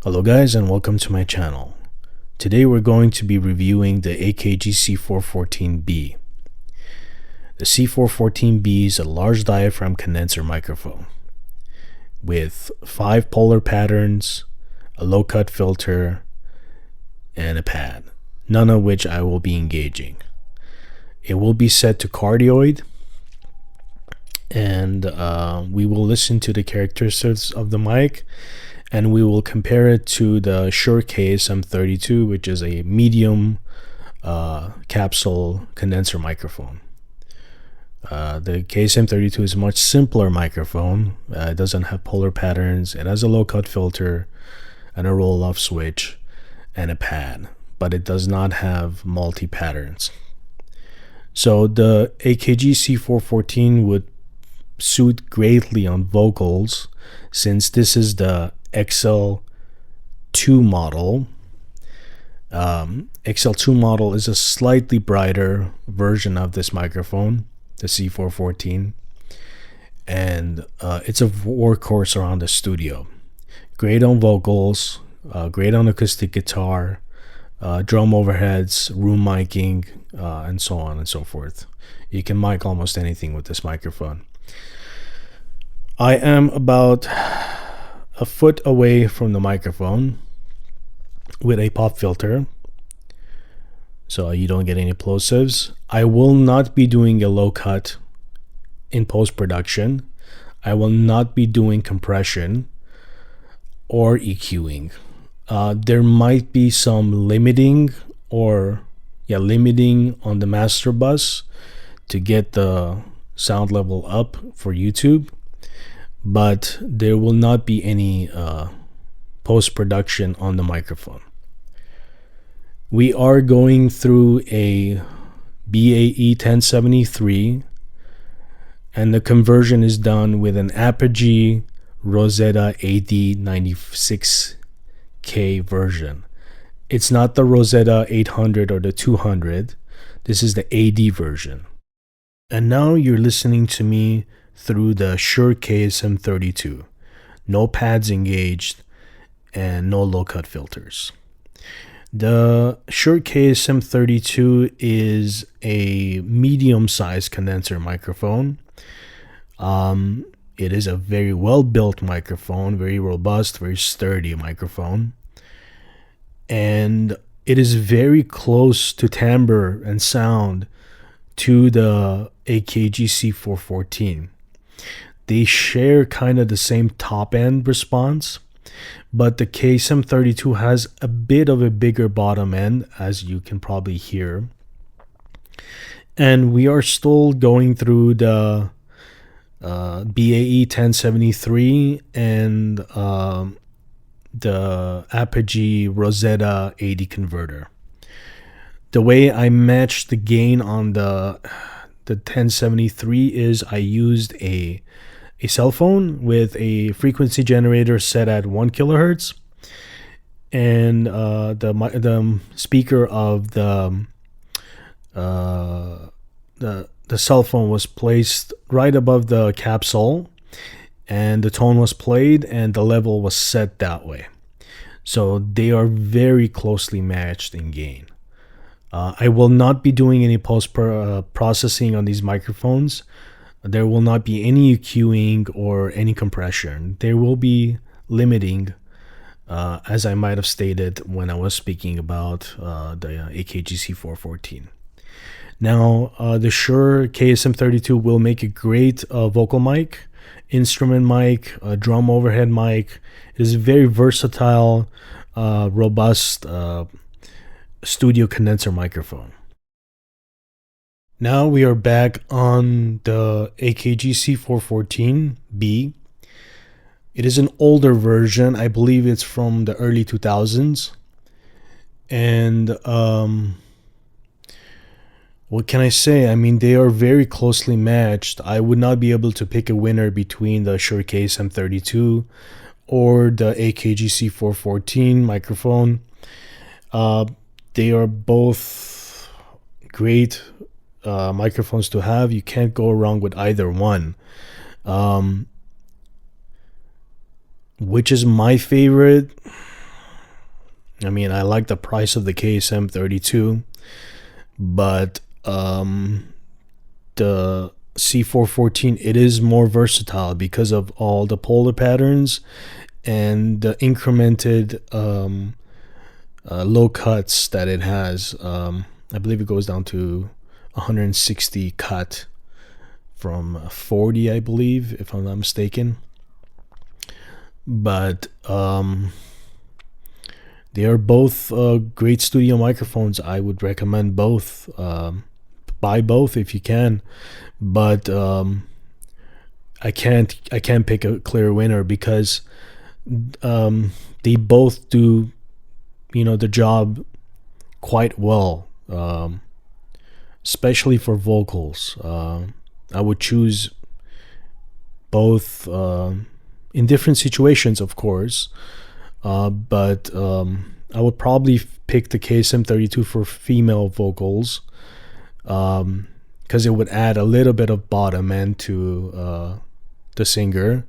Hello guys and welcome to my channel. Today we're going to be reviewing the AKG C414b. The C414b is a large diaphragm condenser microphone with 5 polar patterns, a low cut filter, and a pad, none of which I will be engaging. It will be set to cardioid, and we will listen to the characteristics of the mic, and we will compare it to the Shure KSM32, which is a medium capsule condenser microphone. The KSM32 is a much simpler microphone. It doesn't have polar patterns. It has a low cut filter and a roll off switch and a pad, but it does not have multi patterns. So the AKG C414 would suit greatly on vocals, since this is the XL2 model. XL2 model is a slightly brighter version of this microphone, the C414, and it's a workhorse around the studio. Great on vocals, great on acoustic guitar, drum overheads, room miking, and so on and so forth. You can mic almost anything with this microphone. I am about a foot away from the microphone with a pop filter, so you don't get any plosives. I will not be doing a low cut in post-production. I will not be doing compression or EQing. There might be some limiting on the master bus to get the sound level up for YouTube, but there will not be any post-production on the microphone. We are going through a BAE 1073, and the conversion is done with an AKG Rosetta AD96K version. It's not the Rosetta 800 or the 200. This is the AD version. And now you're listening to me through the Shure KSM32. No pads engaged and no low cut filters. The Shure KSM32 is a medium-sized condenser microphone. It is a very well-built microphone, very robust, very sturdy microphone. And it is very close to timbre and sound to the AKG C414. They share kind of the same top end response, but the KSM32 has a bit of a bigger bottom end, as you can probably hear. And we are still going through the BAE 1073 and the AKG Rosetta 80 converter. The way I matched the gain on the 1073 is I used a cell phone with a frequency generator set at 1 kilohertz, and the speaker of the cell phone was placed right above the capsule, and the tone was played and the level was set that way. So they are very closely matched in gain. I will not be doing any post-processing on these microphones. There will not be any EQing or any compression. There will be limiting, as I might have stated when I was speaking about the AKG C414. Now, the Shure KSM32 will make a great vocal mic, instrument mic, drum overhead mic. It is a very versatile, robust studio condenser microphone. Now we are back on the AKG C414b. It is an older version. I believe it's from the early 2000s. And what can I say? I mean, they are very closely matched. I would not be able to pick a winner between the Shure KSM32 or the AKG C414 microphone. They are both great microphones to have. You can't go wrong with either one. Which is my favorite? I mean, I like the price of the KSM32, but the C414, it is more versatile because of all the polar patterns and the incremented low cuts that it has. I believe it goes down to 160 cut from 40, I believe, if I'm not mistaken. But they are both great studio microphones. I would recommend both. Buy both if you can, but I can't pick a clear winner because they both do, the job quite well, especially for vocals. I would choose both in different situations, of course, but I would probably pick the KSM32 for female vocals, because it would add a little bit of bottom end to the singer,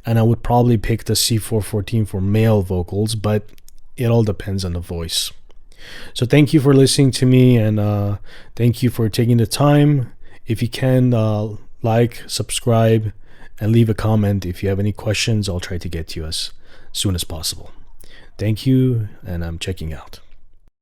and I would probably pick the C414 for male vocals, but it all depends on the voice. So thank you for listening to me, and thank you for taking the time. If you can, like, subscribe, and leave a comment. If you have any questions, I'll try to get to you as soon as possible. Thank you, and I'm checking out.